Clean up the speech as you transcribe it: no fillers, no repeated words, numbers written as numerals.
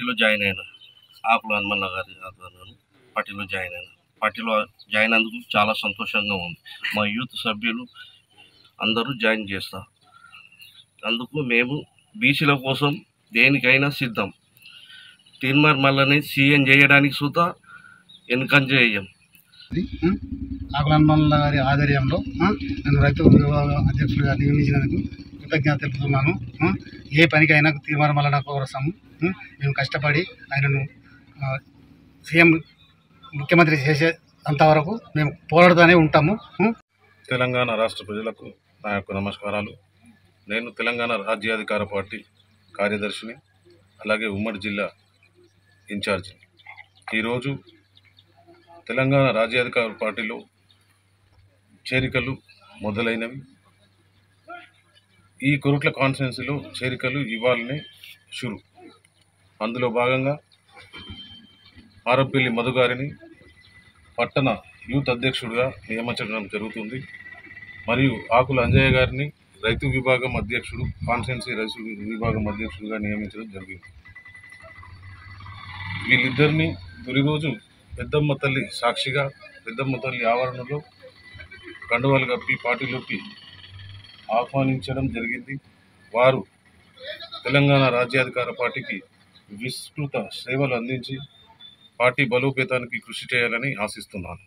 పార్టీలో జాయిన్ అయినా. ఆకుల హనుమన్న గారి ఆధ్వర్యంలో పార్టీలో జాయిన్ అయినా. పార్టీలో జాయిన్ అయినందుకు చాలా సంతోషంగా ఉంది. మా యూత్ సభ్యులు అందరూ జాయిన్ చేస్తారు. అందుకు మేము బీసీల కోసం దేనికైనా సిద్ధం. తీన్మార్ మల్లని సీఎం చేయడానికి సుతా వెనుకంజ చేయం. ఆకుల హనుమన్న గారి ఆధ్వర్యంలో నన్ను రైతు విభాగ అధ్యక్షుడిగా నియమించినందుకు కృతజ్ఞత తెలుపుతున్నాను. ఏ పనికైనా తీన్మార్ మల్లన్న కోసం మేము కష్టపడి ఆయనను సీఎం ముఖ్యమంత్రి చేసే అంతవరకు మేము పోరాడుతూనే ఉంటాము. తెలంగాణ రాష్ట్ర ప్రజలకు నా యొక్క నమస్కారాలు. నేను తెలంగాణ రాజ్యాధికార పార్టీ కార్యదర్శిని, అలాగే ఉమ్మడి జిల్లా ఇన్ఛార్జి. ఈరోజు తెలంగాణ రాజ్యాధికార పార్టీలో చేరికలు మొదలైనవి. ఈ కొరుట్ల కాన్స్టిట్యున్సీలో చేరికలు ఇవ్వాలనే షురు. అందులో భాగంగా ఆరంపల్లి మధు గారిని పట్టణ యూత్ అధ్యక్షుడిగా నియమించడం జరుగుతుంది. మరియు ఆకుల అంజయ్య గారిని రైతు విభాగం అధ్యక్షుడు, కాన్స్టిట్యున్సీ రైతు విభాగం అధ్యక్షుడిగా నియమించడం జరిగింది. వీళ్ళిద్దరిని తొలి రోజు పెద్దమ్మ తల్లి సాక్షిగా పెద్దమ్మ తల్లి ఆవరణలో కండువాలు కప్పి పార్టీలోకి ఆహ్వానించడం జరిగింది. వారు తెలంగాణ రాజ్యాధికార పార్టీకి విస్తృత సేవలు అందించి పార్టీ బలోపేతానికి కృషి చేయాలని ఆశిస్తున్నాను.